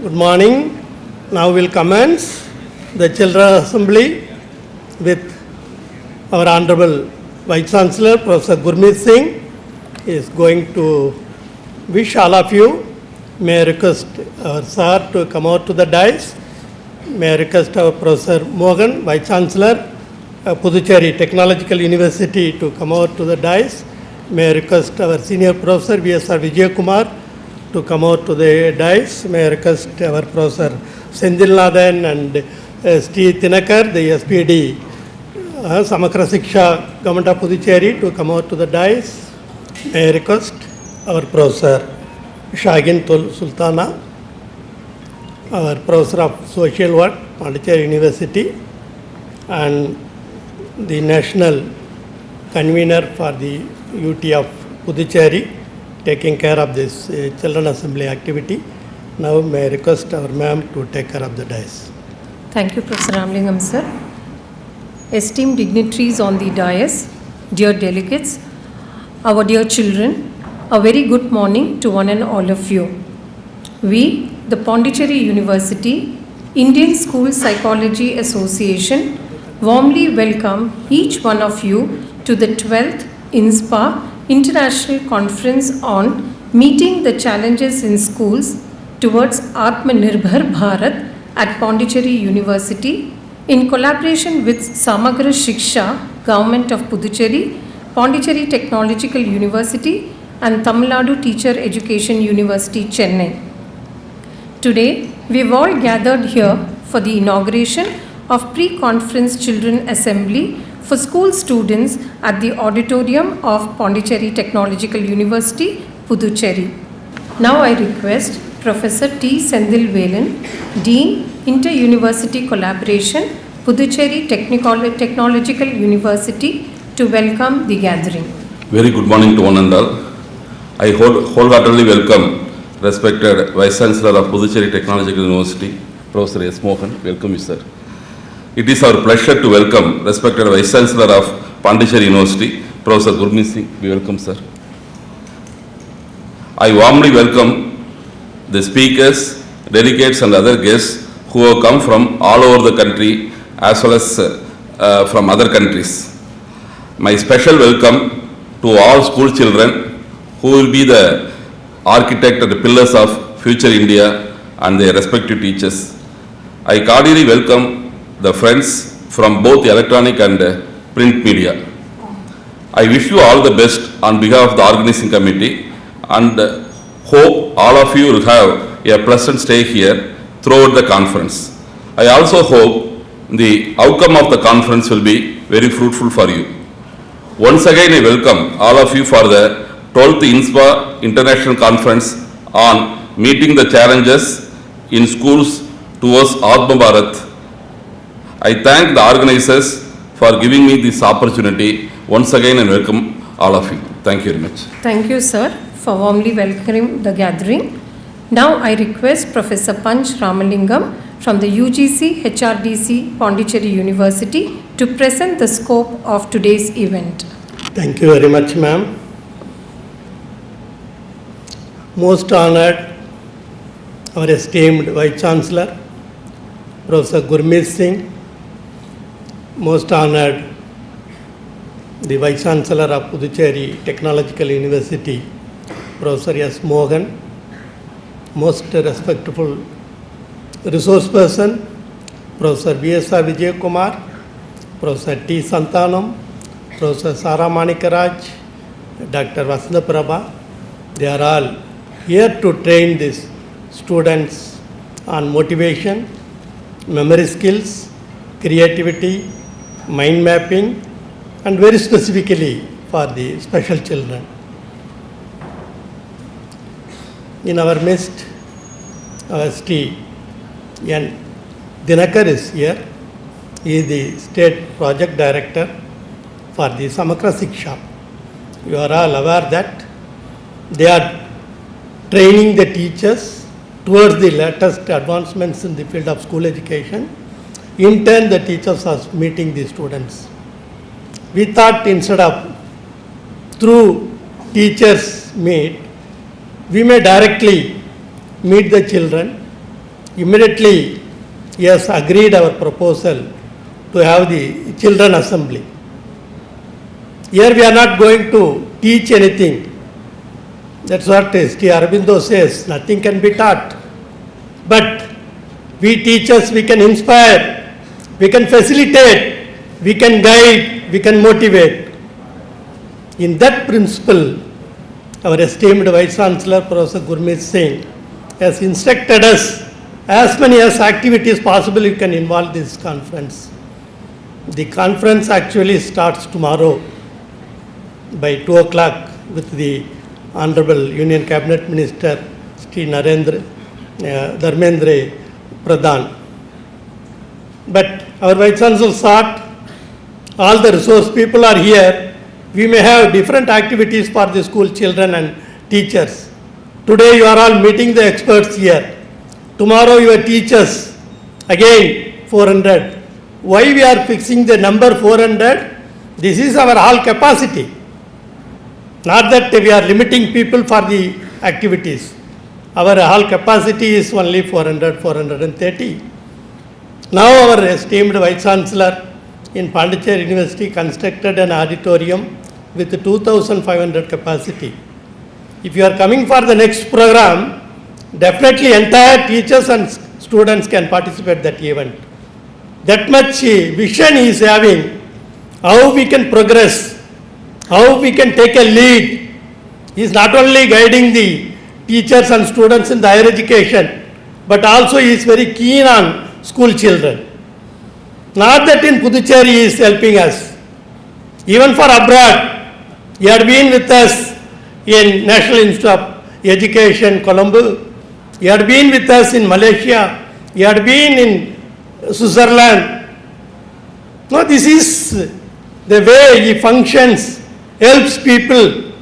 Good morning. Now we'll commence the Children's Assembly with our Honorable Vice Chancellor, Professor Gurmeet Singh. He is going to wish all of you. May I request our sir to come out to the dais. May I request our Professor Mohan, Vice Chancellor, Pondicherry Technological University, to come out to the dais. May I request our Senior Professor V.S.R. Vijay Kumar to come out to the dais. May I request our Professor Sendilnathan and Steve Tinakar, the SPD, Samakra Siksha, Government of Pondicherry, to come out to the dais. May I request our Professor Shagin Sultana, our Professor of Social Work, Pondicherry University, and the National Convener for the UT of Pondicherry, taking care of this Children Assembly activity. Now may I request our ma'am to take care of the dais. Thank you, Professor Ramlingam, sir. Esteemed dignitaries on the dais, dear delegates, our dear children, a very good morning to one and all of you. We, the Pondicherry University Indian School Psychology Association, warmly welcome each one of you to the 12th InSPA International Conference on Meeting the Challenges in Schools towards Atmanirbhar Bharat at Pondicherry University in collaboration with Samagra Shiksha, Government of Puducherry, Pondicherry Technological University and Tamil Nadu Teacher Education University, Chennai. Today, we've all gathered here for the inauguration of Pre-Conference Children Assembly for school students at the auditorium of Pondicherry Technological University, Puducherry. Now I request Professor T. Sendil Velan, Dean, Inter-University Collaboration, Puducherry Technological University, to welcome the gathering. Very good morning to one and all. I wholeheartedly welcome respected Vice Chancellor of Pondicherry Technological University, Professor S. Mohan. Welcome you, sir. It is our pleasure to welcome respected Vice Chancellor of Pondicherry University, Professor Gurmeet Singh. We welcome, sir. I warmly welcome the speakers, delegates and other guests who have come from all over the country as well as from other countries. My special welcome to all school children who will be the architect and the pillars of future India and their respective teachers. I cordially welcome the friends from both the electronic and print media. I wish you all the best on behalf of the organizing committee and hope all of you will have a pleasant stay here throughout the conference. I also hope the outcome of the conference will be very fruitful for you. Once again, I welcome all of you for the 12th InSPA International Conference on Meeting the Challenges in Schools towards Atma Bharat. I thank the organizers for giving me this opportunity once again and welcome all of you. Thank you very much. Thank you, sir, for warmly welcoming the gathering. Now I request Professor Panch Ramalingam from the UGC HRDC Pondicherry University to present the scope of today's event. Thank you very much, ma'am. Most honored, our esteemed Vice Chancellor, Professor Gurmeet Singh, most honored, the Vice Chancellor of Puducherry Technological University, Professor S. Mohan, most respectful resource person, Professor V.S.R. Vijay Kumar, Professor T. Santanam, Professor Sara Manikaraj, Dr. Vasudha Prabha. They are all here to train these students on motivation, memory skills, creativity, mind mapping, and very specifically for the special children. In our midst, our Sri N. Dinakar is here. He is the State Project Director for the Samakra Siksha. You are all aware that they are training the teachers towards the latest advancements in the field of school education. In turn, the teachers are meeting the students. We thought instead of through teachers meet, we may directly meet the children immediately he has agreed our proposal to have the children assembly. Here we are not going to teach anything. That's what Sri Aurobindo says, nothing can be taught. But we teachers, we can inspire, we can facilitate, we can guide, we can motivate. In that principle, our esteemed Vice Chancellor, Professor Gurmeet Singh, has instructed us as many as activities possible you can involve this conference. The conference actually starts tomorrow by 2 o'clock with the Honorable Union Cabinet Minister Sri Dharmendra Pradhan. But our Vice Chancellor thought all the resource people are here. We may have different activities for the school children and teachers. Today you are all meeting the experts here. Tomorrow your teachers, again 400. Why we are fixing the number 400? This is our hall capacity. Not that we are limiting people for the activities. Our hall capacity is only 400, 430. Now our esteemed Vice Chancellor in Pondicherry University constructed an auditorium with 2,500 capacity. If you are coming for the next program, definitely entire teachers and students can participate that event. That much vision he is having, how we can progress, how we can take a lead. He is not only guiding the teachers and students in the higher education, but also he is very keen on school children. Not that in Pondicherry he is helping us. Even for abroad, he had been with us in National Institute of Education, Colombo. He had been with us in Malaysia. He had been in Switzerland. No, this is the way he functions, helps people.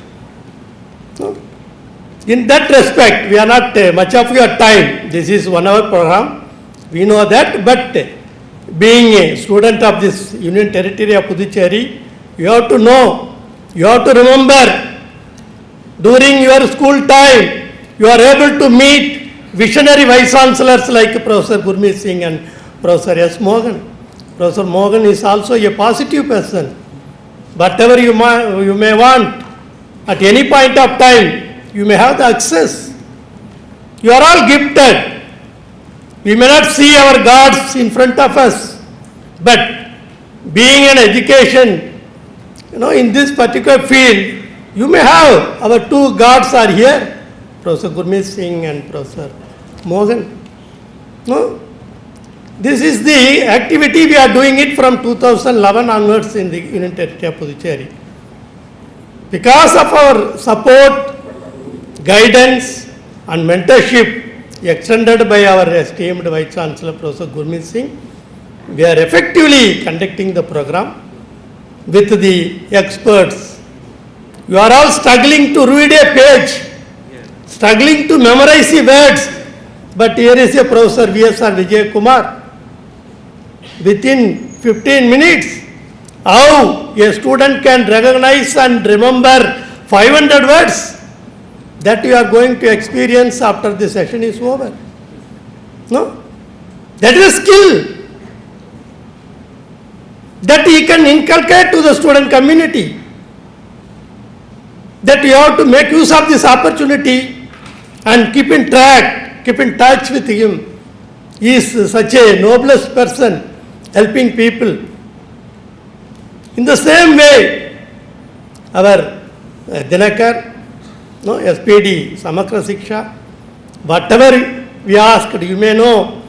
No? In that respect, we are not much of your time. This is 1 hour program. We know that, but being a student of this Union Territory of Pondicherry, you have to know, you have to remember, during your school time, you are able to meet visionary Vice Chancellors like Professor Gurmeet Singh and Professor S. Mohan. Professor Mohan is also a positive person. Whatever you may want, at any point of time, you may have the access. You are all gifted. We may not see our gods in front of us, but being an education, in this particular field, you may have, our two gods are here, Professor Gurmeet Singh and Professor Mohan. No? This is the activity we are doing it from 2011 onwards in the Union Territory of Pondicherry. Because of our support, guidance and mentorship extended by our esteemed Vice Chancellor Professor Gurmeet Singh, we are effectively conducting the program with the experts. You are all struggling to read a page, struggling to memorize the words, but here is a Professor V.S.R. Vijay Kumar. Within 15 minutes, how a student can recognize and remember 500 words, that you are going to experience after the session is over. No? That is a skill that he can inculcate to the student community. That you have to make use of this opportunity and keep in track, keep in touch with him. He is such a noblest person, helping people. In the same way, our Dinakar, SPD, Samakra Siksha, whatever we asked, you may know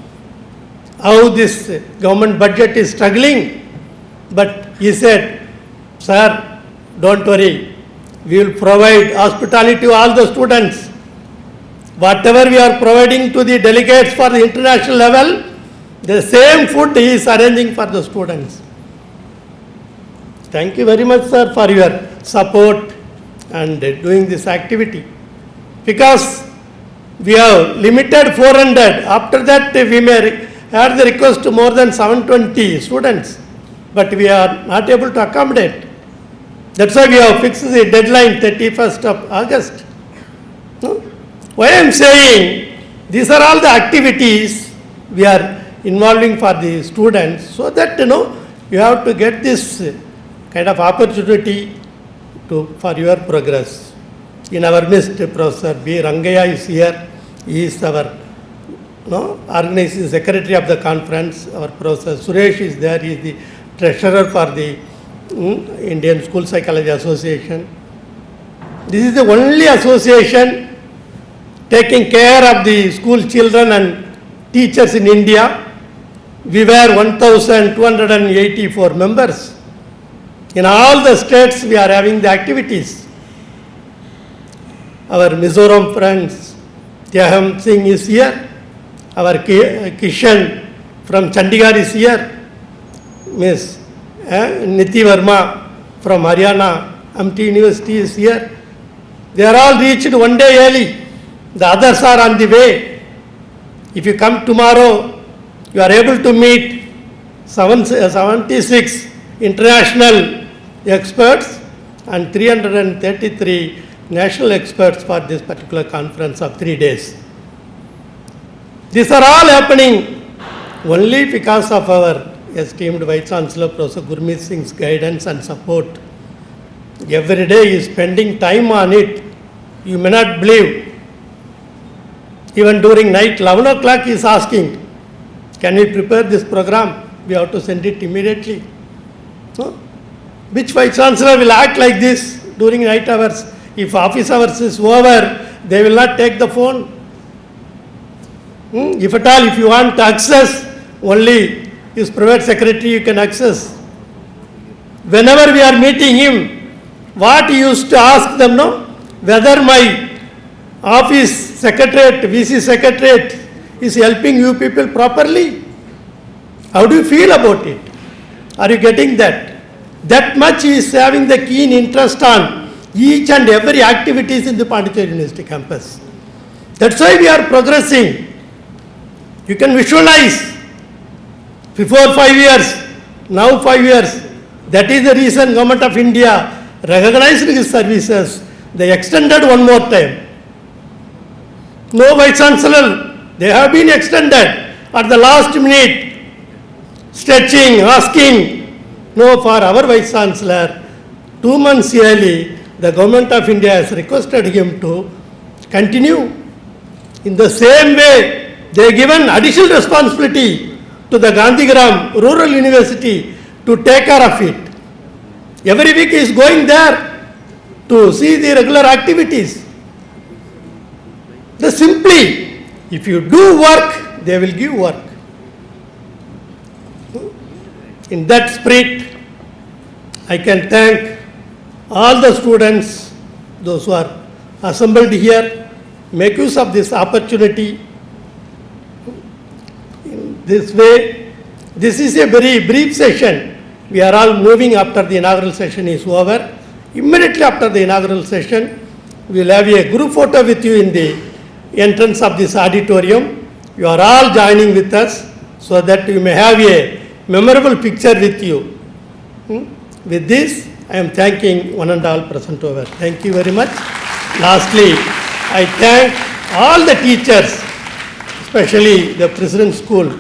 how this government budget is struggling, but he said, sir, don't worry, we will provide hospitality to all the students. Whatever we are providing to the delegates for the international level, the same food he is arranging for the students. Thank you very much, sir, for your support and doing this activity. Because we have limited 400. After that, we may have the request to more than 720 students. But we are not able to accommodate. That's why we have fixed the deadline 31st of August. No? Why I am saying, these are all the activities we are involving for the students, so that you have to get this kind of opportunity for your progress. In our midst, Professor B. Rangaya is here. He is our organizing secretary of the conference. Our Professor Suresh is there. He is the treasurer for the Indian School Psychology Association. This is the only association taking care of the school children and teachers in India. We were 1,284 members. In all the states, we are having the activities. Our Mizoram friends, Singh is here. Our Kishan from Chandigarh is here. Miss Niti Verma from Haryana, Amity University is here. They are all reached one day early. The others are on the way. If you come tomorrow, you are able to meet 76 international experts and 333 national experts for this particular conference of 3 days. These are all happening only because of our esteemed Vice Chancellor, Professor Gurmeet Singh's guidance and support. Every day he is spending time on it. You may not believe. Even during night, 11 o'clock he is asking, can we prepare this program? We have to send it immediately. No? Which Vice Chancellor will act like this during night hours? If office hours is over, they will not take the phone. If at all, if you want to access, only his private secretary you can access. Whenever we are meeting him, what he used to ask them, whether my office secretariat, VC secretariat is helping you people properly. How do you feel about it? Are you getting that? That much he is having the keen interest on each and every activities in the Pondicherry University campus. That's why we are progressing. You can visualize before 5 years, now 5 years. That is the reason Government of India recognized his services. They extended one more time. No Vice Chancellor, they have been extended at the last minute, stretching, asking. No, for our Vice Chancellor, 2 months early, the Government of India has requested him to continue. In the same way, they have given additional responsibility to the Gandhigram Rural University to take care of it. Every week he is going there to see the regular activities. Simply, if you do work, they will give work. In that spirit, I can thank all the students, those who are assembled here, make use of this opportunity. In this way, this is a very brief session. We are all moving after the inaugural session is over. Immediately after the inaugural session, we will have a group photo with you in the entrance of this auditorium. You are all joining with us so that you may have a memorable picture with you. With this, I am thanking one and all present over. Thank you very much. Lastly, I thank all the teachers, especially the President School.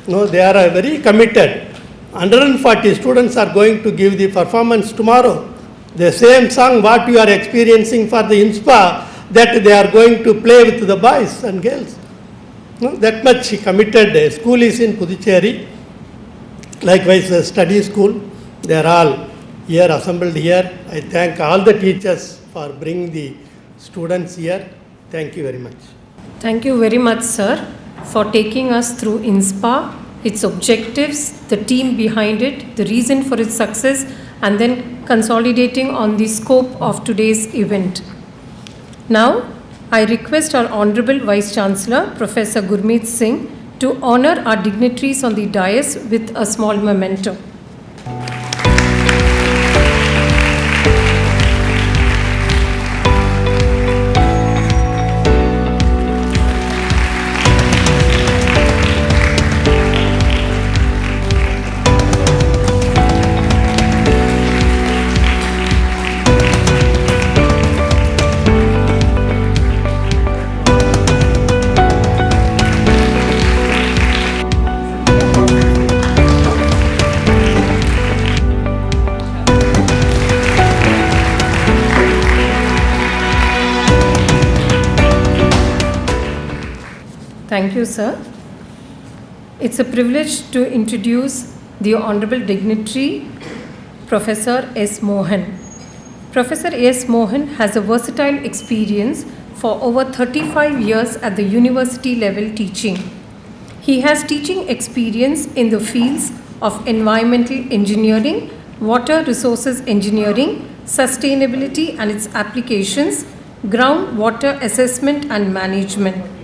They are very committed. 140 students are going to give the performance tomorrow. The same song what you are experiencing for the InSPA, that they are going to play with the boys and girls. That much committed. School is in Pondicherry. Likewise, the study school. They are all here, assembled here. I thank all the teachers for bringing the students here. Thank you very much. Thank you very much, sir, for taking us through InSPA, its objectives, the team behind it, the reason for its success, and then consolidating on the scope of today's event. Now, I request our Honorable Vice Chancellor, Professor Gurmeet Singh, to honor our dignitaries on the dais with a small memento. Thank you, sir. It's a privilege to introduce the Honorable Dignitary, Professor S. Mohan. Professor S. Mohan has a versatile experience for over 35 years at the university level teaching. He has teaching experience in the fields of environmental engineering, water resources engineering, sustainability and its applications, groundwater assessment and management.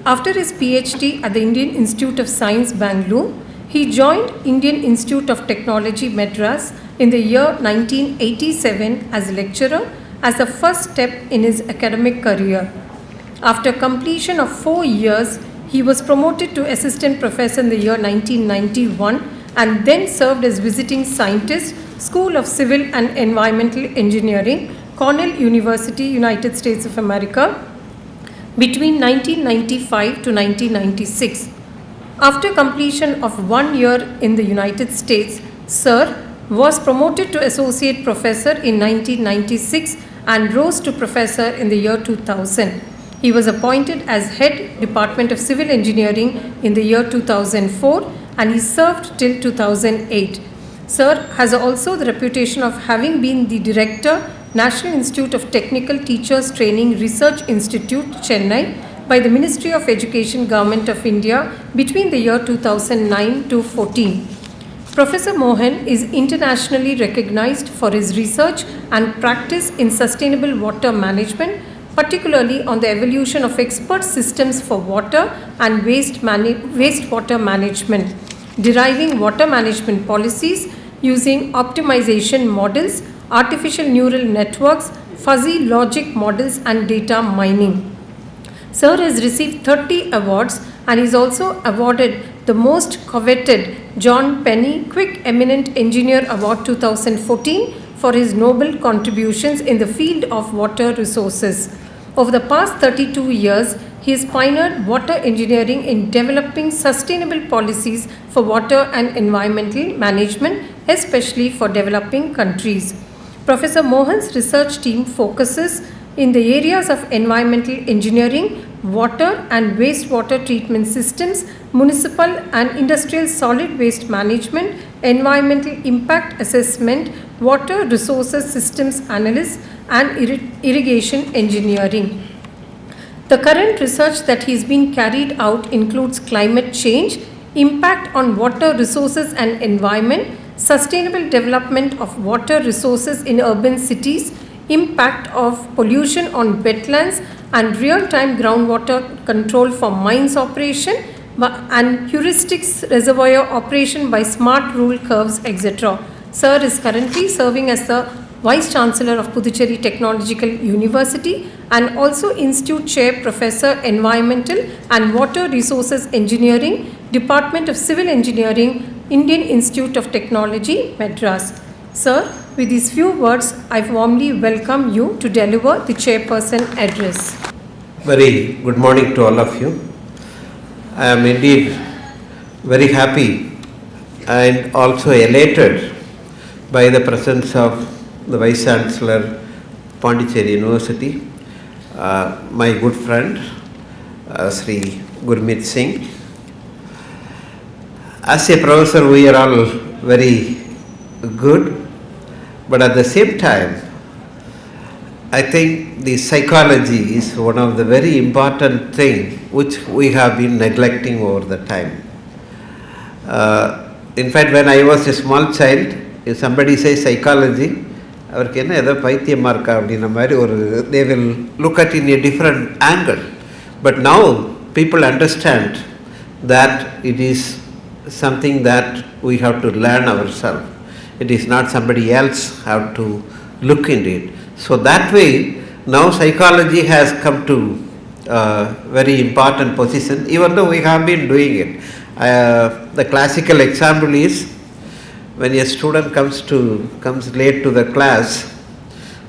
After his PhD at the Indian Institute of Science, Bangalore, he joined Indian Institute of Technology, Madras in the year 1987 as a lecturer as the first step in his academic career. After completion of 4 years, he was promoted to assistant professor in the year 1991 and then served as visiting scientist, School of Civil and Environmental Engineering, Cornell University, United States of America, between 1995 to 1996. After completion of 1 year in the United States, Sir was promoted to associate professor in 1996 and rose to professor in the year 2000. He was appointed as head Department of Civil Engineering in the year 2004 and he served till 2008. Sir has also the reputation of having been the director, National Institute of Technical Teachers Training Research Institute, Chennai, by the Ministry of Education, Government of India between the year 2009 to 14. Professor Mohan is internationally recognized for his research and practice in sustainable water management, particularly on the evolution of expert systems for water and wastewater management, deriving water management policies using optimization models, artificial neural networks, fuzzy logic models and data mining. Sir has received 30 awards and is also awarded the most coveted John Penny Quick Eminent Engineer Award 2014 for his noble contributions in the field of water resources. Over the past 32 years, he has pioneered water engineering in developing sustainable policies for water and environmental management, especially for developing countries. Professor Mohan's research team focuses in the areas of environmental engineering, water and wastewater treatment systems, municipal and industrial solid waste management, environmental impact assessment, water resources systems analysis, and irrigation engineering. The current research that is being carried out includes climate change, impact on water resources and environment, sustainable development of water resources in urban cities, impact of pollution on wetlands and real-time groundwater control for mines operation and heuristics reservoir operation by smart rule curves, etc. Sir is currently serving as the Vice Chancellor of Pondicherry Technological University and also Institute Chair Professor Environmental and Water Resources Engineering, Department of Civil Engineering, Indian Institute of Technology, Madras. Sir, with these few words, I warmly welcome you to deliver the Chairperson Address. Very good morning to all of you. I am indeed very happy and also elated by the presence of the Vice Chancellor, Pondicherry University, my good friend, Sri Gurmeet Singh. As a professor, we are all very good, but at the same time, I think the psychology is one of the very important things which we have been neglecting over the time. In fact, when I was a small child, if somebody says psychology, அவருக்கு என்ன ஏதோ பைத்தியமாக இருக்கா அப்படின்ற மாதிரி they will look at it in a different angle. But now people understand that it is something that we have to learn ourselves. It is not somebody else have to look into it. So that way, now psychology has come to a very important position, even though we have been doing it. The classical example is, when a student comes late to the class,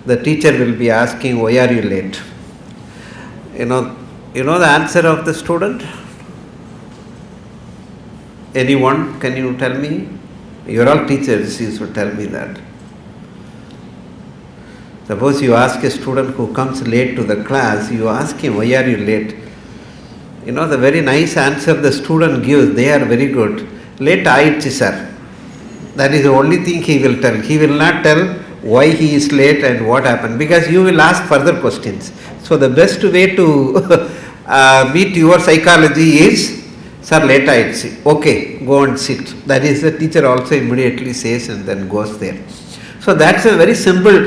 the teacher will be asking, why are you late? You know the answer of the student? Anyone, can you tell me? You are all teachers, you should tell me that. Suppose you ask a student who comes late to the class, you ask him, why are you late? You know, the very nice answer the student gives, they are very good. Late aichi sir. That is the only thing he will tell. He will not tell why he is late and what happened, because you will ask further questions. So the best way to meet your psychology is, sir, late aichi. Okay, go and sit. That is the teacher also immediately says and then goes there. So that's a very simple,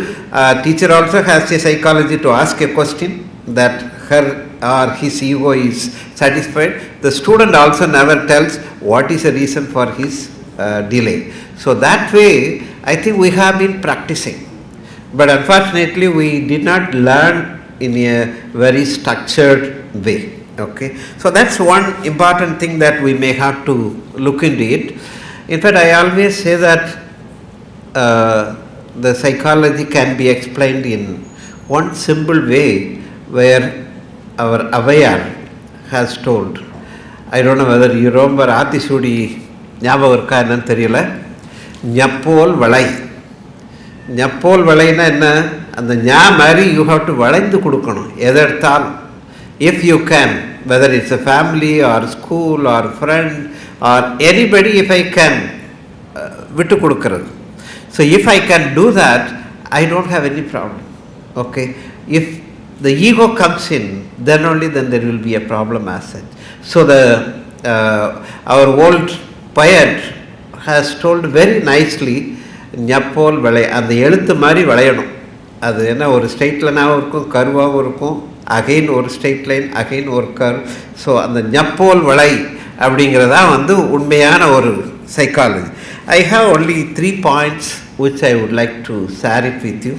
teacher also has a psychology to ask a question that her or his ego is satisfied. The student also never tells what is the reason for his delay. So that way, I think we have been practicing. But unfortunately, we did not learn in a very structured way. Okay. So that's one important thing that we may have to look into it. In fact, I always say that the psychology can be explained in one simple way, where our Avayar has told. I don't know whether you remember Atisudi ஞாபகம் இருக்கா என்னன்னு தெரியல. ஞப்போல் வளை. ஞப்போல் வளைனா என்ன? அந்த ஞா மாதிரி you have to வளைந்து கொடுக்கணும் எதை எடுத்தாலும். If you can, whether it's a family or school or friend or anybody, if I can விட்டு கொடுக்கறது. So if I can do that, I don't have any problem. Okay. If the ego comes in, then only then there will be a problem as such. So our old poet has told very nicely, ஞப்போல் வளை, அந்த எழுத்து மாதிரி வளையணும். அது என்ன, ஒரு straight லைனாகவும் இருக்கும், கர்வாகவும் இருக்கும், again ஒரு ஸ்ட்ரெயிட் லைன், அகைன் ஒரு கர்வ். ஸோ அந்த ஞப்போல் வளை அப்படிங்கிறதா உண்மையான ஒரு psychology. I have only 3 points which I would like to share it with you.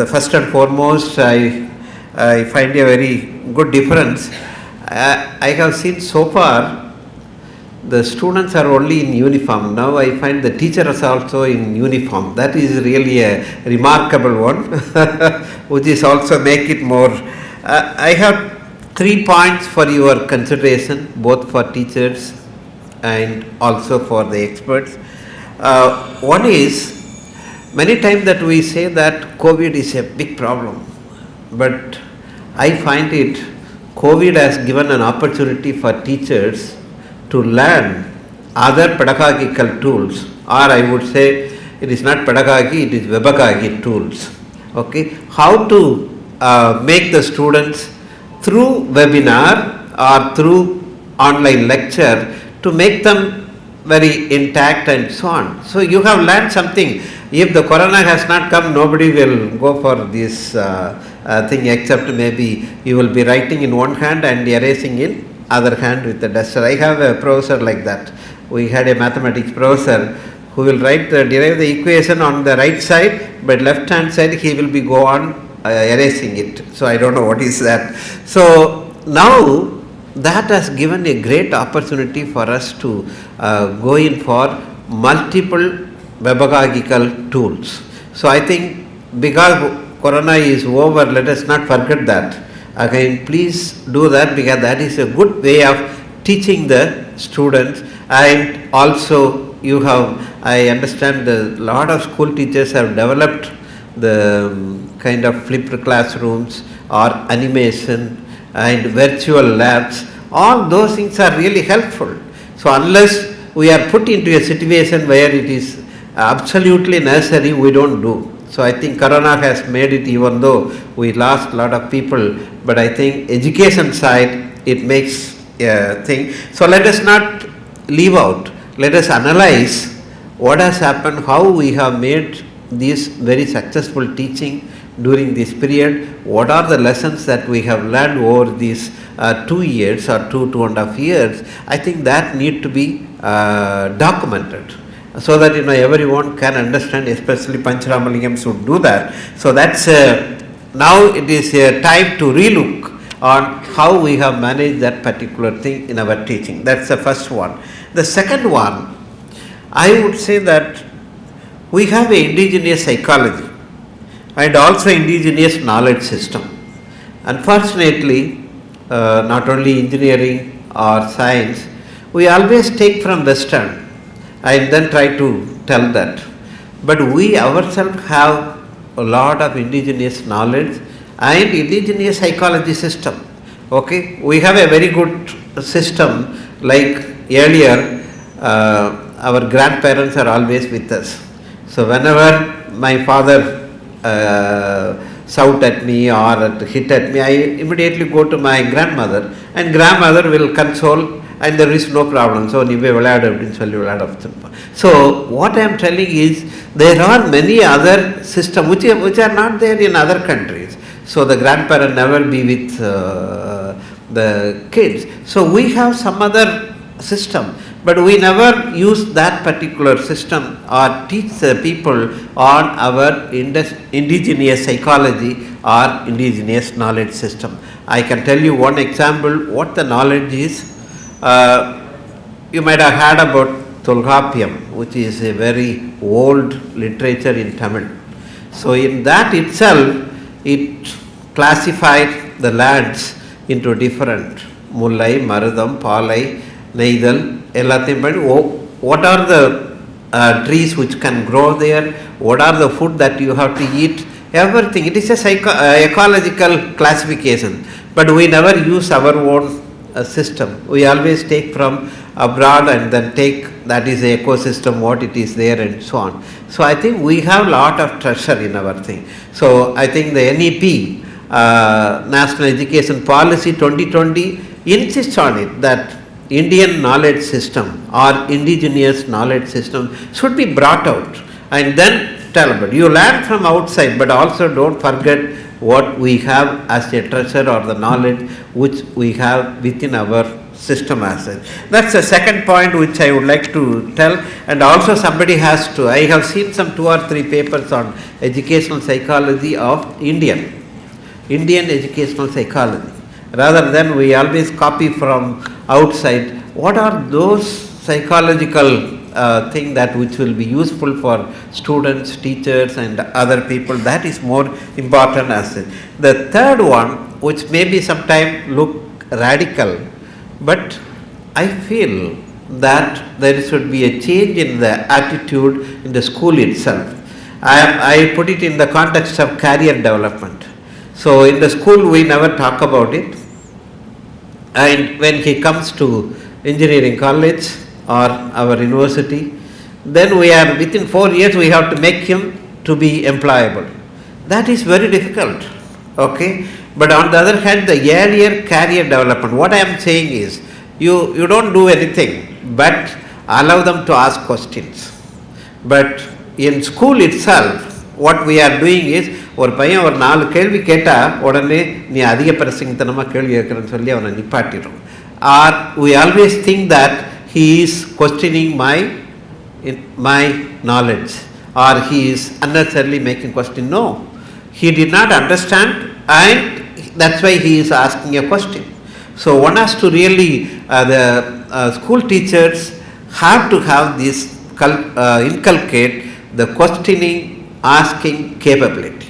The first and foremost, I find a very good difference. I have seen so far the students are only in uniform. Now I find the teachers also in uniform. That is really a remarkable one, which is also make it more. I have 3 points for your consideration, both for teachers and also for the experts. One is, many times that we say that COVID is a big problem, but I find it, COVID has given an opportunity for teachers to learn other pedagogical tools, or I would say it is not pedagogy, it is webagogy tools. Okay, how to make the students through webinar or through online lecture to make them very intact and so on. So you have learned something. If the corona has not come, nobody will go for this thing, except maybe you will be writing in one hand and erasing in other hand with the duster. I have a professor like that. We had a mathematics professor who will derive the equation on the right side, but left hand side he will be go on erasing it. So I don't know what is that. So now that has given a great opportunity for us to go in for multiple webagogical tools. So I think because corona is over, let us not forget that. Again, please do that, because that is a good way of teaching the students. And also you have, I understand a lot of school teachers have developed the kind of flipped classrooms or animation and virtual labs. All those things are really helpful. So unless we are put into a situation where it is absolutely necessary, we don't do. So I think corona has made it, even though we lost a lot of people, but I think education side, it makes a thing. So let us not leave out. Let us analyze what has happened, how we have made this very successful teaching during this period, what are the lessons that we have learned over these 2 years or 2.5 years. I think that need to be documented, so that everyone can understand, especially Pancharamalingam should do that. So that's now it is a time to relook on how we have managed that particular thing in our teaching. That's the first one. The second one, I would say that we have an indigenous psychology and also indigenous knowledge system. Unfortunately, not only engineering or science, we always take from Western and then try to tell that. But we ourselves have a lot of indigenous knowledge and indigenous psychology system. Okay, we have a very good system. Like earlier, our grandparents are always with us. So whenever my father shout at me or hit at me, I immediately go to my grandmother, and grandmother will console, and there is no problem. So so what I am telling is, there are many other systems which are not there in other countries. So the grandparent never be with the kids. So we have some other system, but we never use that particular system or teach the people on our indigenous psychology or indigenous knowledge system. I can tell you one example what the knowledge is. You might have heard about Tolkappiyam, which is a very old literature in Tamil. So in that itself, it classified the lands into different Mullai, Marudam, Palai, Neidal, Elathim. What are the trees which can grow there? What are the food that you have to eat? Everything. It is a ecological classification, but we never use our own system. We always take from abroad and then take that is the ecosystem, what it is there and so on. So I think we have a lot of treasure in our thing. So I think the NEP, National Education Policy 2020, insists on it that Indian knowledge system or indigenous knowledge system should be brought out and then tell about. You learn from outside, but also don't forget what we have as a treasure or the knowledge which we have within our system as such. That's the second point which I would like to tell. And also somebody has to, I have seen some 2 or 3 papers on educational psychology of Indian educational psychology. Rather than we always copy from outside, what are those psychological thing that which will be useful for students, teachers and other people, that is more important as it. The third one, which maybe sometimes look radical, but I feel that there should be a change in the attitude in the school itself. I put it in the context of career development. So in the school we never talk about it, and when he comes to engineering college or our university, then we are within 4 years we have to make him to be employable. That is very difficult. Okay, but on the other hand, the earlier career development, what I am saying is, you don't do anything but allow them to ask questions. But in school itself, what we are doing is, ஒரு பையன் ஒரு 4 கேள்வி கேட்டால் உடனே நீ அதிக பிரசங்கத்தனமாக கேள்வி கேட்குறன்னு சொல்லி அவனை நிப்பாட்டிடும். Or we always think that he is questioning my knowledge, or he is unnecessarily making question. No, he did not understand, and that's why he is asking a question. So one has to really, the school teachers have to have this inculcate the questioning, asking capability.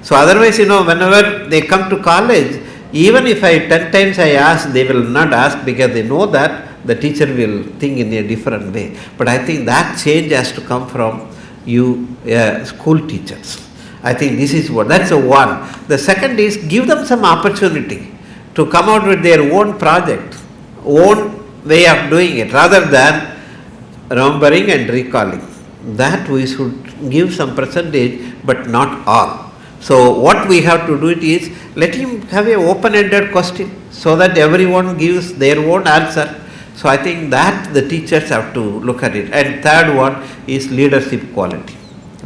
So otherwise, whenever they come to college, even if 10 times I ask, they will not ask because they know that the teacher will think in a different way. But I think that change has to come from you, school teachers. I think this is that's the one. The second is, give them some opportunity to come out with their own project, own way of doing it, rather than remembering and recalling. That we should give some percentage, but not all. So what we have to do it is, let him have an open-ended question so that everyone gives their own answer. So I think that the teachers have to look at it. And third one is leadership quality.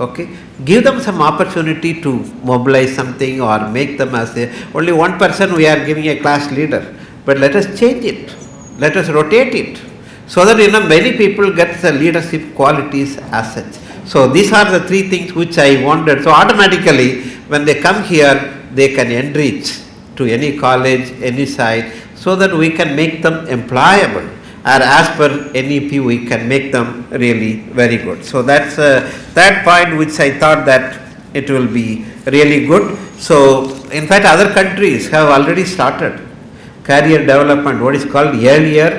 Okay, give them some opportunity to mobilize something or make them as only one person we are giving a class leader, but let us change it, let us rotate it, so that many people get the leadership qualities as such. So these are the 3 things which I wanted. So automatically when they come here, they can enrich to any college, any site, so that we can make them employable, or as per NEP we can make them really very good. So that's that point which I thought that it will be really good. So in fact other countries have already started career development, what is called earlier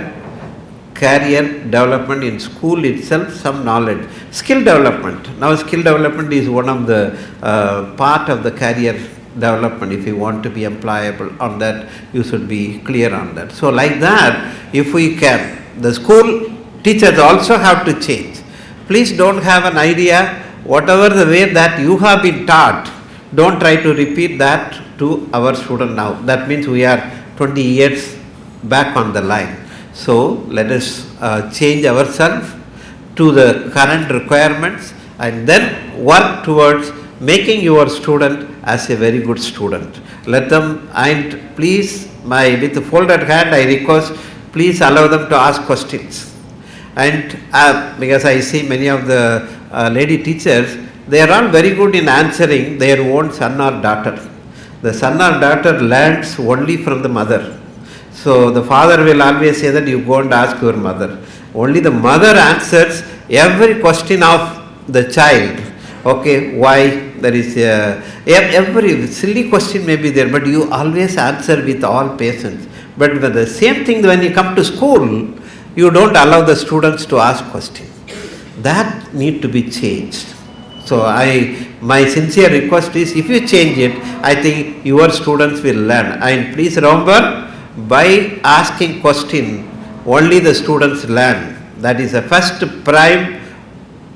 career development in school itself, some knowledge. Skill development. Now skill development is one of the part of the career development. If you want to be employable on that, you should be clear on that. So like that, if we can, the school teachers also have to change. Please don't have an idea, whatever the way that you have been taught, don't try to repeat that to our student now. That means we are 20 years back on the line. So let us change ourselves to the current requirements and then work towards making your student as a very good student. Let them, and please, with the folded hand, I request, please allow them to ask questions. And because I see many of the lady teachers, they are all very good in answering their own son or daughter. The son or daughter learns only from the mother. So the father will always say that you go and ask your mother. Only the mother answers every question of the child. Okay, why there is every silly question may be there, but you always answer with all patience. But the same thing when you come to school, you don't allow the students to ask questions. That need to be changed. So my sincere request is, if you change it, I think your students will learn. And please remember, by asking question, only the students learn. That is the first prime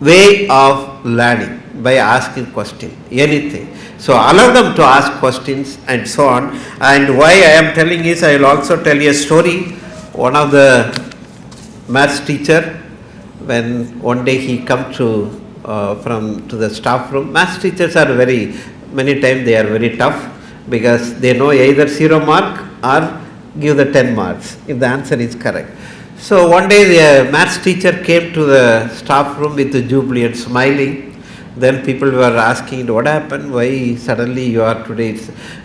way of learning, by asking question, anything. So allow them to ask questions and so on. And why I am telling is, I will also tell you a story. One of the maths teacher, when one day he come to the staff room. Maths teachers are many times they are very tough, because they know either 0 mark or give the 10 marks if the answer is correct. So one day the maths teacher came to the staff room with the jubilee and smiling. Then people were asking, what happened? Why suddenly you are today?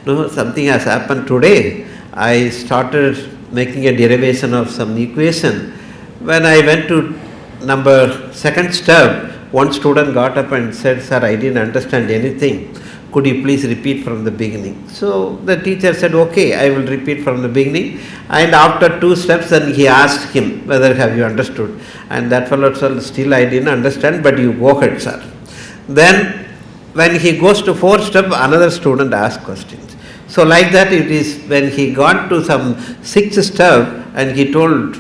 No, something has happened today. I started making a derivation of some equation. When I went to second step, one student got up and said, sir, I didn't understand anything. Could you please repeat from the beginning? So the teacher said, okay, I will repeat from the beginning. And after 2 steps, then he asked him, whether have you understood? And that fellow said, still I didn't understand, but you go ahead, sir. Then when he goes to 4th step, another student asks questions. So like that it is, when he got to some 6th step, and he told,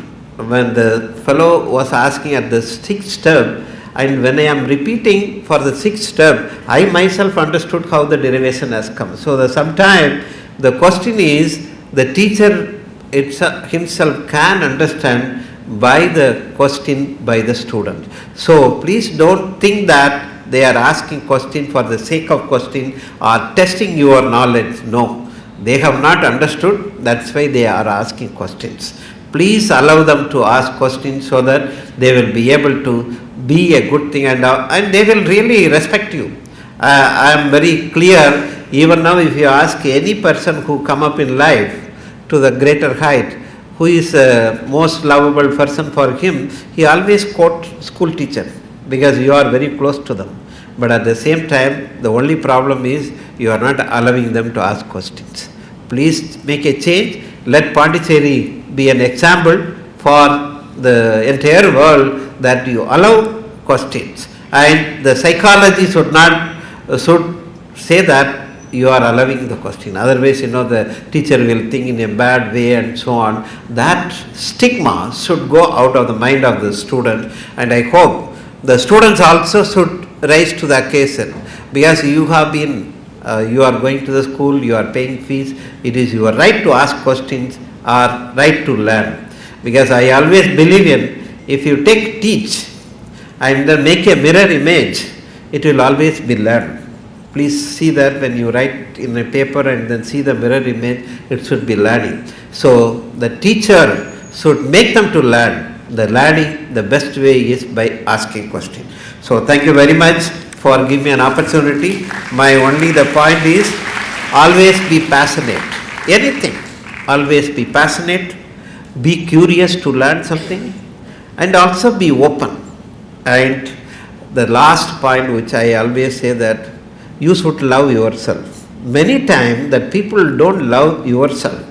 when the fellow was asking at the 6th step, and when I am repeating for the 6th step, I myself understood how the derivation has come. So sometimes the question is, the teacher himself can understand by the question by the student. So please don't think that they are asking question for the sake of question or testing your knowledge. No, they have not understood, that's why they are asking questions. Please allow them to ask questions so that they will be able to be a good thing, and they will really respect you. I am very clear, even now if you ask any person who come up in life to the greater height, who is the most lovable person for him, he always quote school teacher, because you are very close to them. But at the same time, the only problem is you are not allowing them to ask questions. Please make a change. Let Pondicherry be an example for the entire world, that you allow questions. And the psychology should say that you are allowing the question. Otherwise, the teacher will think in a bad way and so on. That stigma should go out of the mind of the student. And I hope the students also should rise to the occasion, because you have been, you are going to the school, you are paying fees. It is your right to ask questions or right to learn. Because I always believe in, if you teach and then make a mirror image, it will always be learned. Please see that when you write in a paper and then see the mirror image, it should be learning. So the teacher should make them to learn. The learning, the best way is by asking questions. So thank you very much for giving me an opportunity. The point is, always be passionate. Anything, always be passionate. Be curious to learn something, and also be open. And the last point, which I always say, that you should love yourself. Many times that people don't love yourself.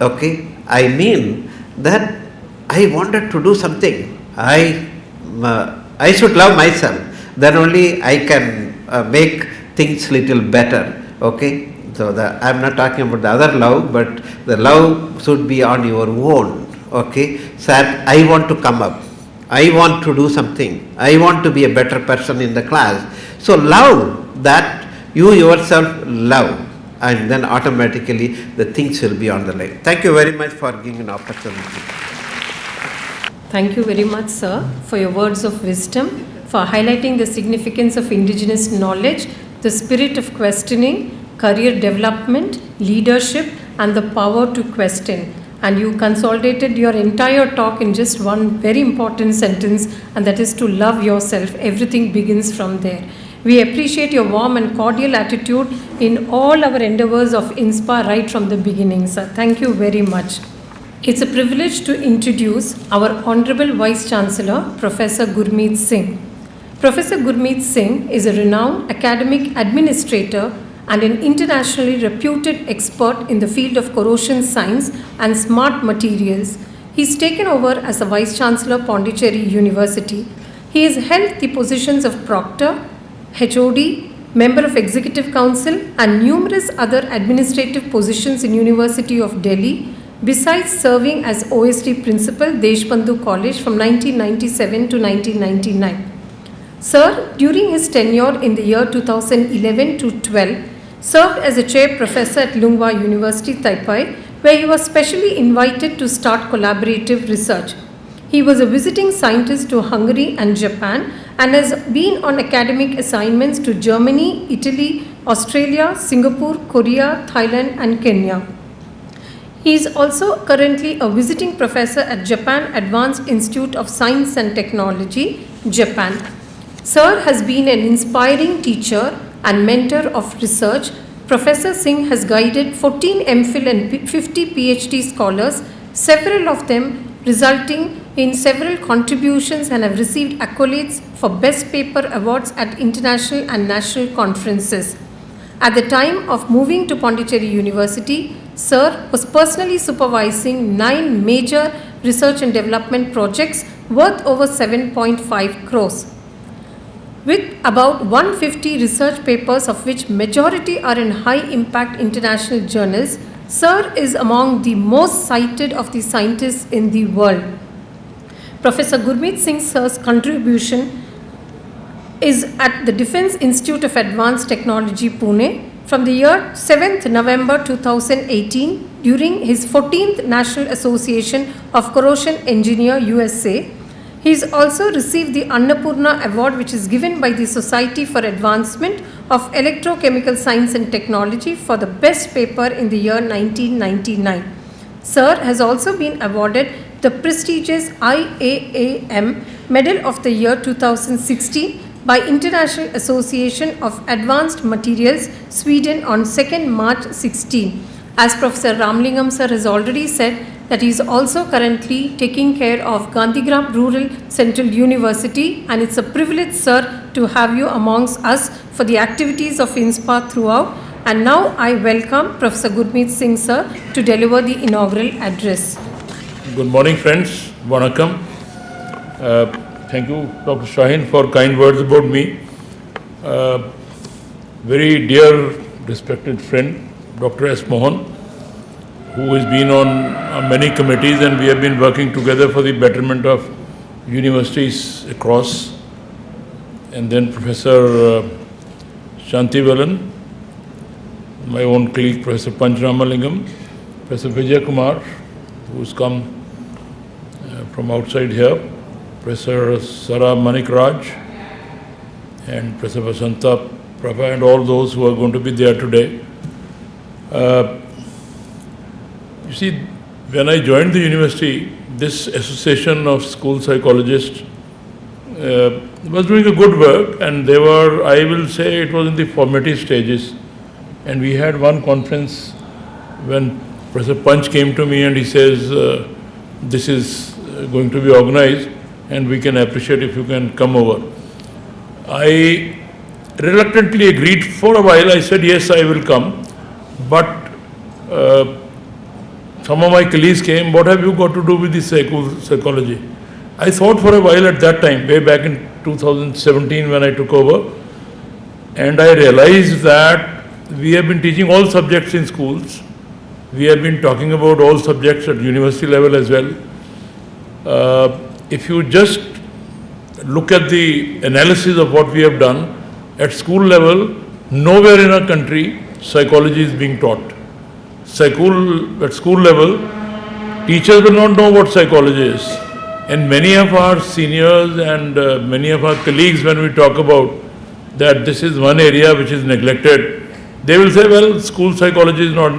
Okay, I mean that I wanted to do something. I should love myself. Then only I can make things little better. Okay, So I'm not talking about the other love, but the love should be on your own. Okay, sir, I want to come up. I want to do something. I want to be a better person in the class. So love that you yourself love, and then automatically the things will be on the line. Thank you very much for giving an opportunity. Thank you very much, sir, for your words of wisdom, for highlighting the significance of indigenous knowledge, the spirit of questioning, career development, leadership, and the power to question. And you consolidated your entire talk in just one very important sentence, and that is to love yourself. Everything begins from there. We appreciate your warm and cordial attitude in all our endeavors of InSPA right from the beginning, sir. Thank you very much. It's a privilege to introduce our Honorable Vice Chancellor, Professor Gurmeet Singh. Professor Gurmeet Singh is a renowned academic administrator and an internationally reputed expert in the field of corrosion science and smart materials. He's taken over as the Vice Chancellor, Pondicherry University. He has held the positions of Proctor, HOD, Member of Executive Council, and numerous other administrative positions in University of Delhi, besides serving as OSD Principal, Deshbandhu College from 1997 to 1999. Sir, during his tenure in the year 2011 to 12, served as a chair professor at Lungwa University, Taipei, where he was specially invited to start collaborative research. He was a visiting scientist to Hungary and Japan and has been on academic assignments to Germany, Italy, Australia, Singapore, Korea, Thailand, and Kenya. He is also currently a visiting professor at Japan Advanced Institute of Science and Technology, Japan. Sir has been an inspiring teacher and mentor of research. Professor Singh has guided 14 MPhil and 50 PhD scholars, several of them resulting in several contributions, and have received accolades for Best Paper Awards at international and national conferences. At the time of moving to Pondicherry University, Sir was personally supervising 9 major research and development projects worth over 7.5 crores. With about 150 research papers, of which majority are in high-impact international journals, Sir is among the most cited of the scientists in the world. Professor Gurmeet Singh Sir's contribution is at the Defence Institute of Advanced Technology, Pune, from the year 7th November 2018 during his 14th National Association of Corrosion Engineer, USA. He has also received the Annapurna Award, which is given by the Society for Advancement of Electrochemical Science and Technology for the best paper in the year 1999. Sir has also been awarded the prestigious IAAM Medal of the Year 2016 by International Association of Advanced Materials, Sweden on 2nd March 16. As Professor Ramlingam sir has already said, that he is also currently taking care of Gandhigram Rural Central University, and it's a privilege, sir, to have you amongst us for the activities of InSPA throughout. And now I welcome Professor Gurmeet Singh, sir, to deliver the inaugural address. Good morning, friends. Vanakkam. Thank you, Dr. Shaheen, for kind words about me. Very dear, respected friend, Dr. S. Mohan, who has been on many committees, and we have been working together for the betterment of universities across. And then Professor Shantivalan, my own colleague, Professor Panchramalingam, Professor Vijay Kumar, who's come from outside here, Professor Sara Manikraj, and Professor Vasanta Prabha, and all those who are going to be there today. You see, when I joined the university, this association of school psychologists was doing a good work, and they were, I will say, it was in the formative stages. And we had one conference when Professor Panch came to me and he says, this is going to be organized and we can appreciate if you can come over. I reluctantly agreed. For a while. I said, yes, I will come. But some of my colleagues came, what have you got to do with this psychology? I thought for a while at that time, way back in 2017 when I took over, and I realized that we have been teaching all subjects in schools. We have been talking about all subjects at university level as well. If you just look at the analysis of what we have done, at school level, nowhere in our country psychology is being taught. At school level, teachers will not know what psychology is. And many of our seniors and many of our colleagues, when we talk about that this is one area which is neglected, they will say, well, school psychology is not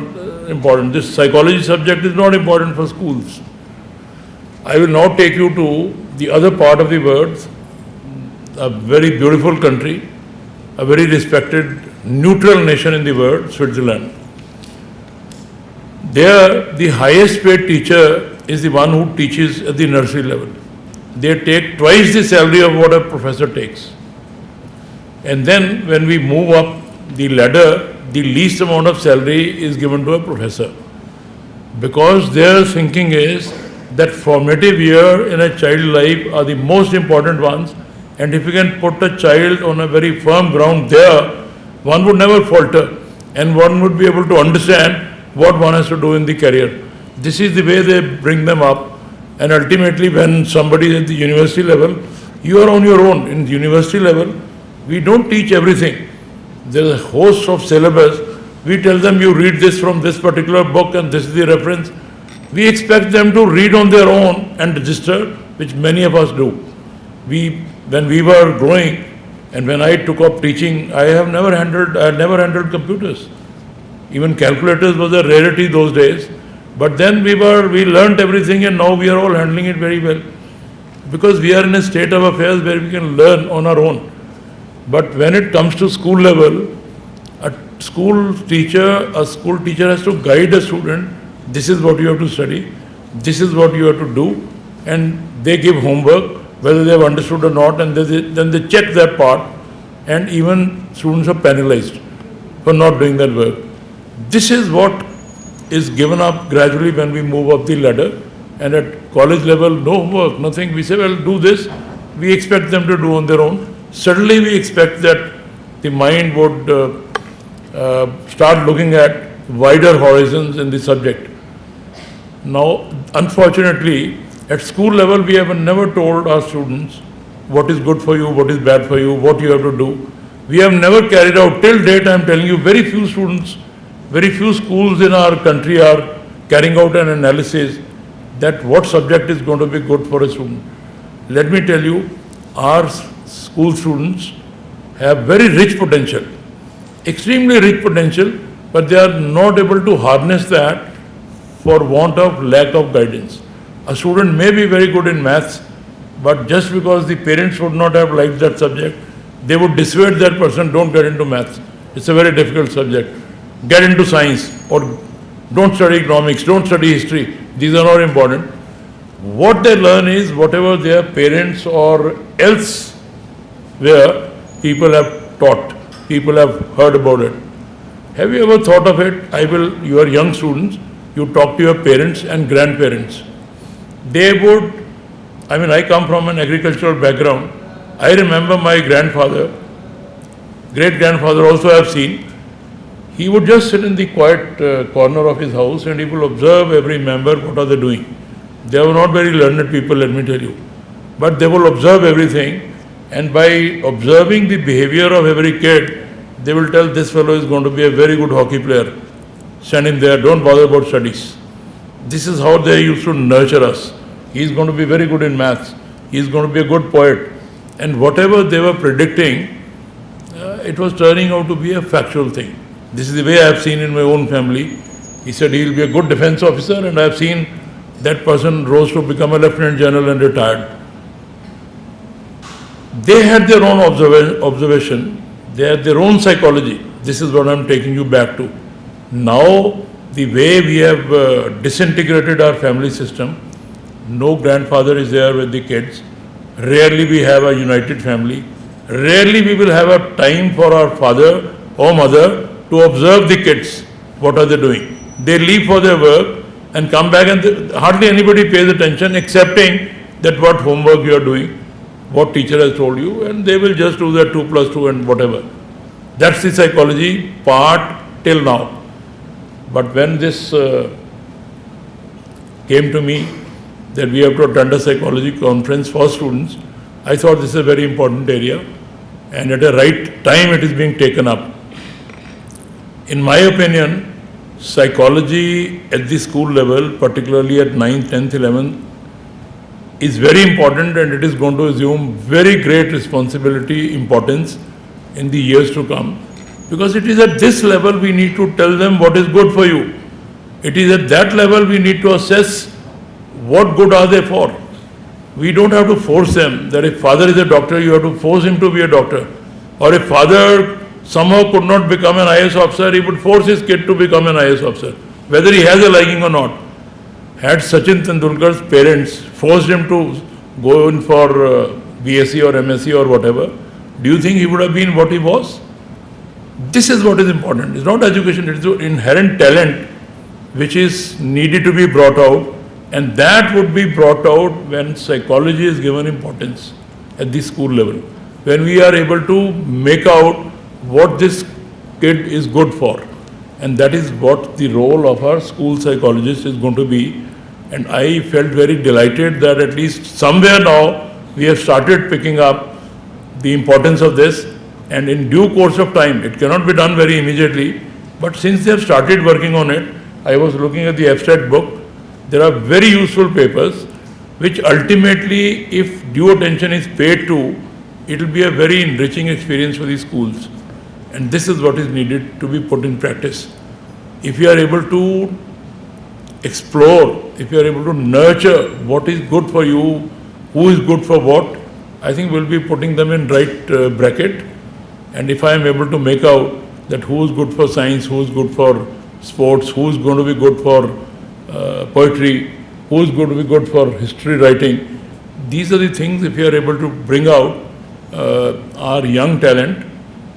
important. This psychology subject is not important for schools. I will now take you to the other part of the world, a very beautiful country, a very respected, neutral nation in the world, Switzerland. There, the highest paid teacher is the one who teaches at the nursery level. They take twice the salary of what a professor takes. And then when we move up the ladder, the least amount of salary is given to a professor. Because their thinking is that formative year in a child's life are the most important ones, and if you can put a child on a very firm ground there, one would never falter and one would be able to understand what one has to do in the career. This is the way they bring them up, and ultimately when somebody is at the university level, you are on your own. In the university level, we don't teach everything. There is a host of syllabus. We tell them you read this from this particular book and this is the reference. We expect them to read on their own and register, which many of us do. When we were growing and when I took up teaching, I had never handled computers. Even calculators was a rarity those days. But then we learned everything, and now we are all handling it very well. Because we are in a state of affairs where we can learn on our own. But when it comes to school level, a school teacher has to guide a student. This is what you have to study. This is what you have to do. And they give homework, whether they have understood or not, and then they check that part. And even students are penalized for not doing that work. This is what is given up gradually when we move up the ladder. And at college level, no homework, nothing. We say, well, do this. We expect them to do on their own. Suddenly we expect that the mind would start looking at wider horizons in the subject. Now, unfortunately, at school level, we have never told our students what is good for you, what is bad for you, what you have to do. We have never carried out, till date I am telling you, very few schools in our country are carrying out an analysis that what subject is going to be good for a student. Let me tell you, our school students have very rich potential, extremely rich potential, but they are not able to harness that for want of lack of guidance. A student may be very good in maths, but just because the parents would not have liked that subject, they would dissuade that person, don't get into maths. It's a very difficult subject. Get into science, or don't study economics, don't study history. These are not important. What they learn is whatever their parents or else where people have taught, people have heard about it. Have you ever thought of it? You are young students, you talk to your parents and grandparents. I come from an agricultural background. I remember my grandfather, great-grandfather also I have seen. He would just sit in the quiet corner of his house and he will observe every member, what are they doing. They are not very learned people, let me tell you. But they will observe everything, and by observing the behavior of every kid, they will tell this fellow is going to be a very good hockey player. Send him there, don't bother about studies. This is how they used to nurture us. He is going to be very good in maths. He is going to be a good poet. And whatever they were predicting, it was turning out to be a factual thing. This is the way I have seen in my own family. He said he will be a good defense officer, and I have seen that person rose to become a lieutenant general and retired. They had their own observation, they had their own psychology. This is what I am taking you back to. Now, the way we have disintegrated our family system, no grandfather is there with the kids. Rarely we have a united family. Rarely we will have a time for our father or mother to observe the kids. What are they doing? They leave for their work and come back, and hardly anybody pays attention excepting that what homework you are doing, what teacher has told you, and they will just do that 2 + 2 and whatever. That's the psychology part till now. But when this came to me that we have to attend a psychology conference for students, I thought this is a very important area, and at the right time it is being taken up. In my opinion, psychology at the school level, particularly at 9th, 10th, 11th, is very important, and it is going to assume very great responsibility, importance in the years to come. Because it is at this level we need to tell them what is good for you. It is at that level we need to assess what good are they for. We don't have to force them that if father is a doctor, you have to force him to be a doctor. Or if father somehow could not become an IAS officer, he would force his kid to become an IAS officer, whether he has a liking or not. Had Sachin Tendulkar's parents forced him to go in for BSc or MSc or whatever, do you think he would have been what he was? This is what is important. It's not education, it's the inherent talent which is needed to be brought out, and that would be brought out when psychology is given importance at the school level. When we are able to make out what this kid is good for. And that is what the role of our school psychologist is going to be. And I felt very delighted that at least somewhere now we have started picking up the importance of this, and in due course of time, it cannot be done very immediately, but since they have started working on it, I was looking at the abstract book, there are very useful papers which ultimately, if due attention is paid to, it will be a very enriching experience for the schools. And this is what is needed to be put in practice. If you are able to explore, if you are able to nurture what is good for you, who is good for what, I think we'll be putting them in right bracket. And if I am able to make out that who is good for science, who is good for sports, who is going to be good for poetry, who is going to be good for history writing, these are the things, if you are able to bring out our young talent,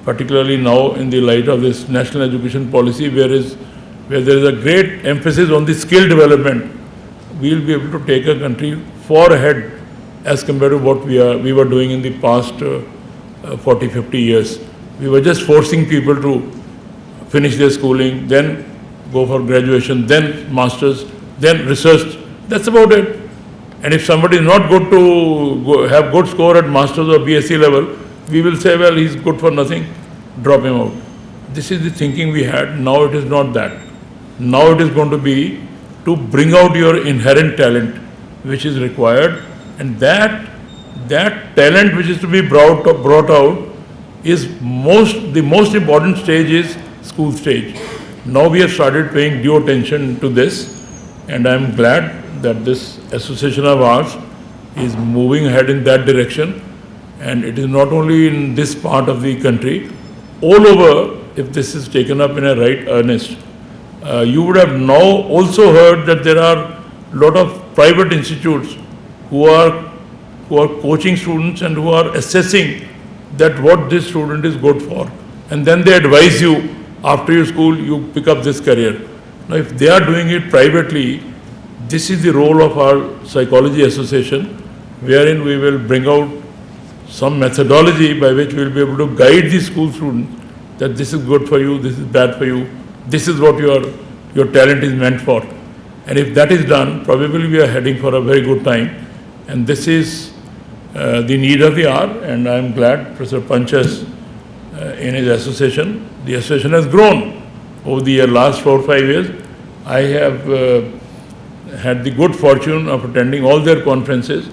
particularly now in the light of this national education policy, where there is a great emphasis on the skill development, we will be able to take a country far ahead as compared to what we were doing in the past 40, 50 years. We were just forcing people to finish their schooling, then go for graduation, then masters, then research. That's about it. And if somebody is not good to have good score at masters or BSc level, we will say, well, he's good for nothing, drop him out. This is the thinking we had. Now it is not that. Now it is going to be to bring out your inherent talent which is required, and that talent which is to be brought out is the most important stage is school stage. Now we have started paying due attention to this, and I am glad that this association of ours is moving ahead in that direction. And it is not only in this part of the country, all over, if this is taken up in a right earnest. You would have now also heard that there are a lot of private institutes who are coaching students and who are assessing that what this student is good for. And then they advise you, after your school, you pick up this career. Now, if they are doing it privately, this is the role of our psychology association, wherein we will bring out some methodology by which we will be able to guide the school students that this is good for you, this is bad for you, this is what your talent is meant for. And if that is done, probably we are heading for a very good time. And this is the need of the hour, and I am glad Professor Panchas in his association, the association has grown over the last 4 or 5 years. I have had the good fortune of attending all their conferences,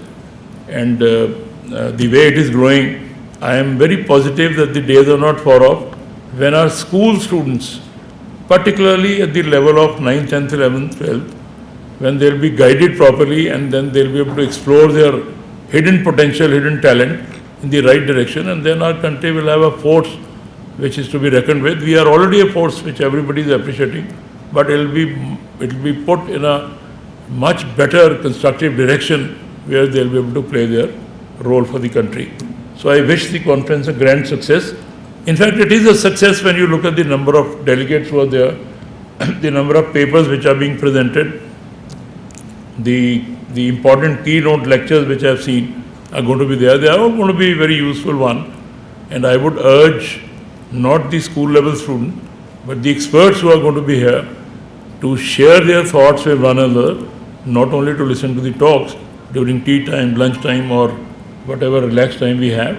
and the way it is growing, I am very positive that the days are not far off when our school students, particularly at the level of 9th, 10th, 11th, 12th, when they will be guided properly, and then they will be able to explore their hidden potential, hidden talent in the right direction, and then our country will have a force which is to be reckoned with. We are already a force which everybody is appreciating, but it will be put in a much better constructive direction where they will be able to play their role for the country. So I wish the conference a grand success. In fact, it is a success when you look at the number of delegates who are there, the number of papers which are being presented, the important keynote lectures which I have seen are going to be there. They are all going to be very useful one. And I would urge not the school level student, but the experts who are going to be here to share their thoughts with one another, not only to listen to the talks during tea time, lunch time, or whatever relaxed time we have,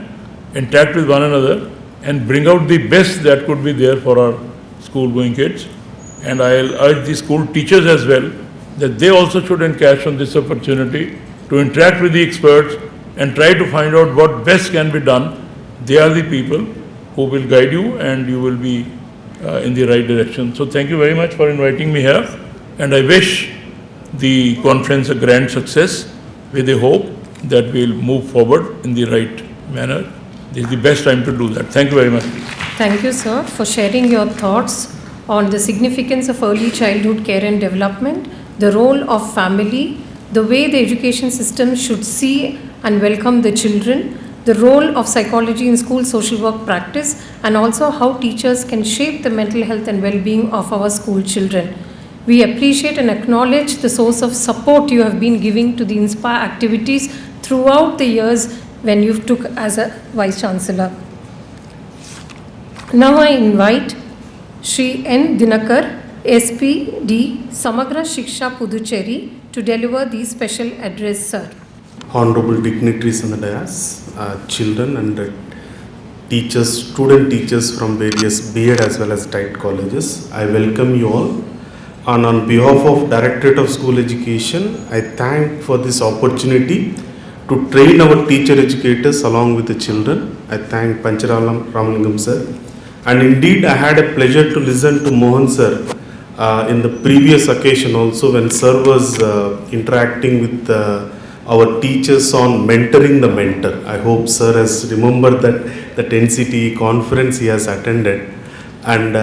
interact with one another and bring out the best that could be there for our school-going kids. And I'll urge the school teachers as well that they also should encash on this opportunity to interact with the experts and try to find out what best can be done. They are the people who will guide you and you will be in the right direction. So thank you very much for inviting me here, and I wish the conference a grand success with a hope that we'll move forward in the right manner. This is the best time to do that. Thank you very much. Thank you, sir, for sharing your thoughts on the significance of early childhood care and development, the role of family, the way the education system should see and welcome the children, the role of psychology in school social work practice, and also how teachers can shape the mental health and well-being of our school children. We appreciate and acknowledge the source of support you have been giving to the InSPA activities throughout the years when you took as a Vice Chancellor. Now I invite Shri N. Dinakar, SPD, Samagra Shiksha Puducherry, to deliver the special address, sir. Honorable dignitaries on the dais, children and teachers, student teachers from various B.Ed as well as TITE colleges, I welcome you all. And on behalf of Directorate of School Education, I thank for this opportunity to train our teacher educators along with the children. I thank Pancharalam Ramalingam sir. And indeed, I had a pleasure to listen to Mohan sir in the previous occasion also when sir was interacting with our teachers on mentoring the mentor. I hope sir has remembered that NCTE conference he has attended. And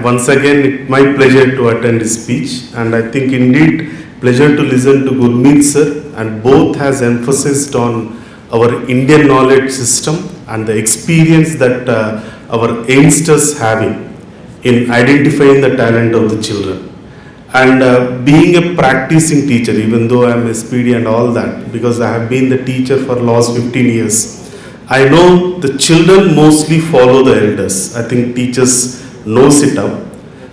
once again, it's my pleasure to attend his speech. And I think indeed, pleasure to listen to Gurmeet sir, and both has emphasized on our Indian knowledge system and the experience that our youngsters having in identifying the talent of the children. And being a practicing teacher, even though I am SPD and all that, because I have been the teacher for last 15 years, I know the children mostly follow the elders. I think teachers knows it up.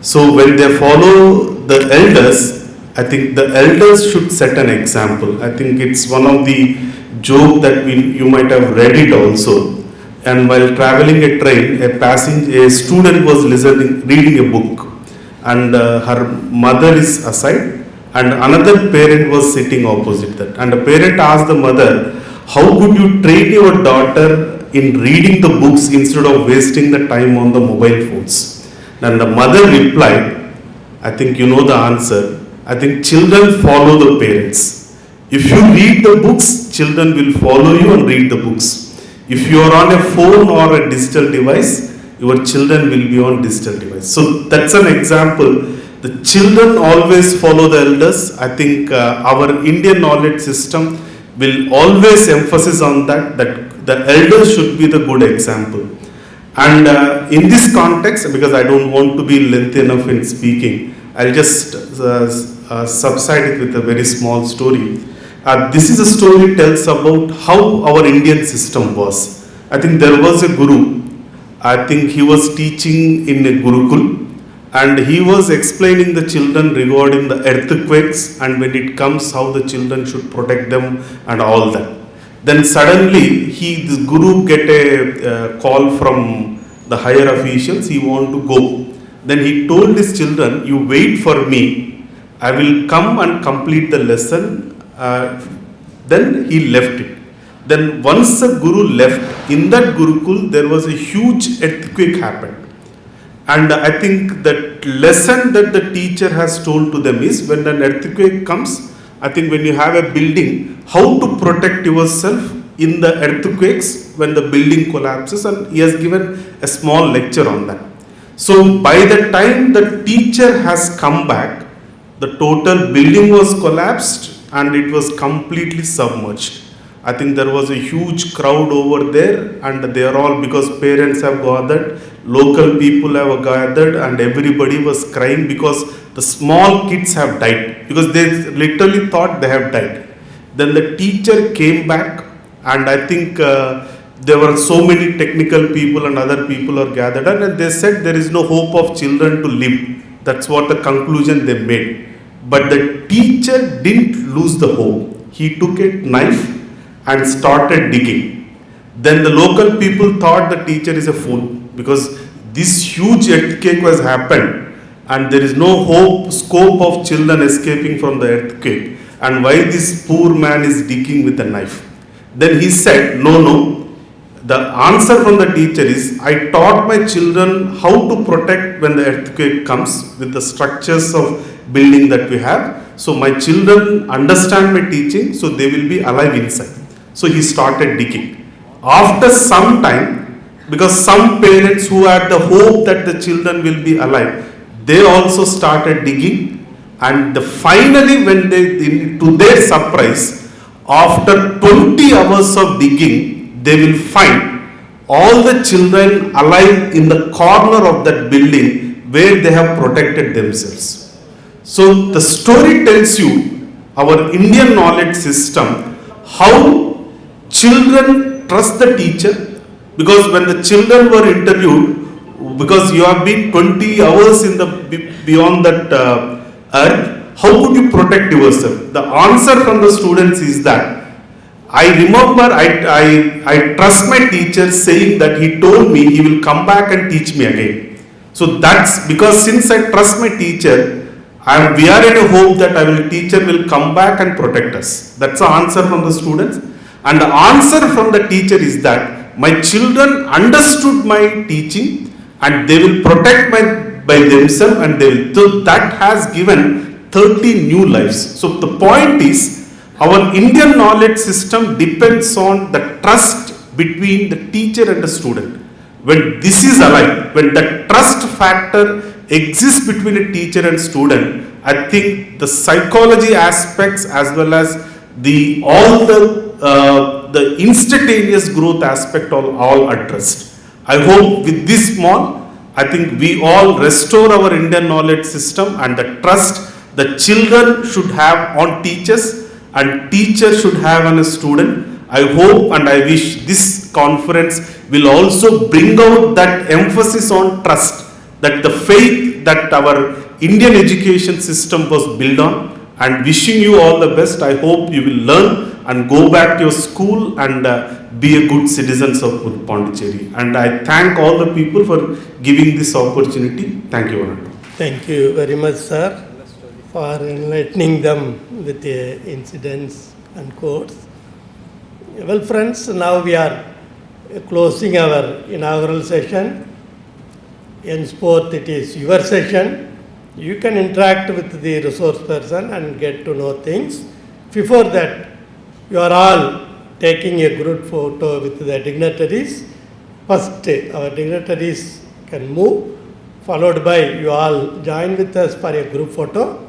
So when they follow the elders, I think the elders should set an example. I think it's one of the joke that you might have read it also. And while traveling a train, a student was reading a book, and her mother is aside, and another parent was sitting opposite that. And the parent asked the mother, "How could you train your daughter in reading the books instead of wasting the time on the mobile phones?" And the mother replied, I think you know the answer. I think children follow the parents. If you read the books, children will follow you and read the books. If you are on a phone or a digital device, your children will be on digital device. So that's an example. The children always follow the elders. I think our Indian knowledge system will always emphasize on that the elders should be the good example. And in this context, because I don't want to be lengthy enough in speaking, I'll just subside it with a very small story. This is a story tells about how our Indian system was. I think there was a guru. I think he was teaching in a Gurukul, and he was explaining the children regarding the earthquakes and when it comes how the children should protect them and all that. Then suddenly this guru get a call from the higher officials, he want to go. Then he told his children, "You wait for me, I will come and complete the lesson." Then he left it. Then once the guru left, in that Gurukul there was a huge earthquake happened. And I think that lesson that the teacher has told to them is when an earthquake comes, I think when you have a building, how to protect yourself in the earthquakes when the building collapses, and he has given a small lecture on that. So by the time the teacher has come back, the total building was collapsed and it was completely submerged. I think there was a huge crowd over there, and they are all, because parents have gathered, local people have gathered, and everybody was crying because the small kids have died, because they literally thought they have died. Then the teacher came back, and I think there were so many technical people and other people are gathered, and they said there is no hope of children to live. That's what the conclusion they made. But the teacher didn't lose the hope. He took a knife and started digging. Then the local people thought the teacher is a fool, because this huge earthquake was happened and there is no scope of children escaping from the earthquake, and why this poor man is digging with a knife. Then he said, no. The answer from the teacher is, I taught my children how to protect when the earthquake comes with the structures of building that we have. So my children understand my teaching, so they will be alive inside. So he started digging. After some time, because some parents who had the hope that the children will be alive, they also started digging, and finally, when to their surprise, after 20 hours of digging, they will find all the children alive in the corner of that building where they have protected themselves. So the story tells you our Indian knowledge system, how children trust the teacher, because when the children were interviewed, because you have been 20 hours in beyond that earth, how could you protect yourself? The answer from the students is that, I remember I trust my teacher saying that he told me he will come back and teach me again. So that's because since I trust my teacher, we are in a hope that teacher will come back and protect us. That's the answer from the students. And the answer from the teacher is that my children understood my teaching and they will protect by themselves, and they will. So that has given 30 new lives. So the point is, our Indian knowledge system depends on the trust between the teacher and the student. When this is alive, when the trust factor exists between a teacher and student, I think the psychology aspects as well as all the instantaneous growth aspect are all addressed. I hope with this small, I think we all restore our Indian knowledge system and the trust the children should have on teachers and teacher should have on a student. I hope and I wish this conference will also bring out that emphasis on trust, that the faith that our Indian education system was built on, and wishing you all the best. I hope you will learn and go back to your school and be a good citizens of Pondicherry. And I thank all the people for giving this opportunity. Thank you, Honorable. Thank you very much, sir, for enlightening them with the incidents and quotes. Well, friends, now we are closing our inaugural session. Henceforth, it is your session. You can interact with the resource person and get to know things. Before that, you are all taking a group photo with the dignitaries. First, our dignitaries can move, followed by you all join with us for a group photo.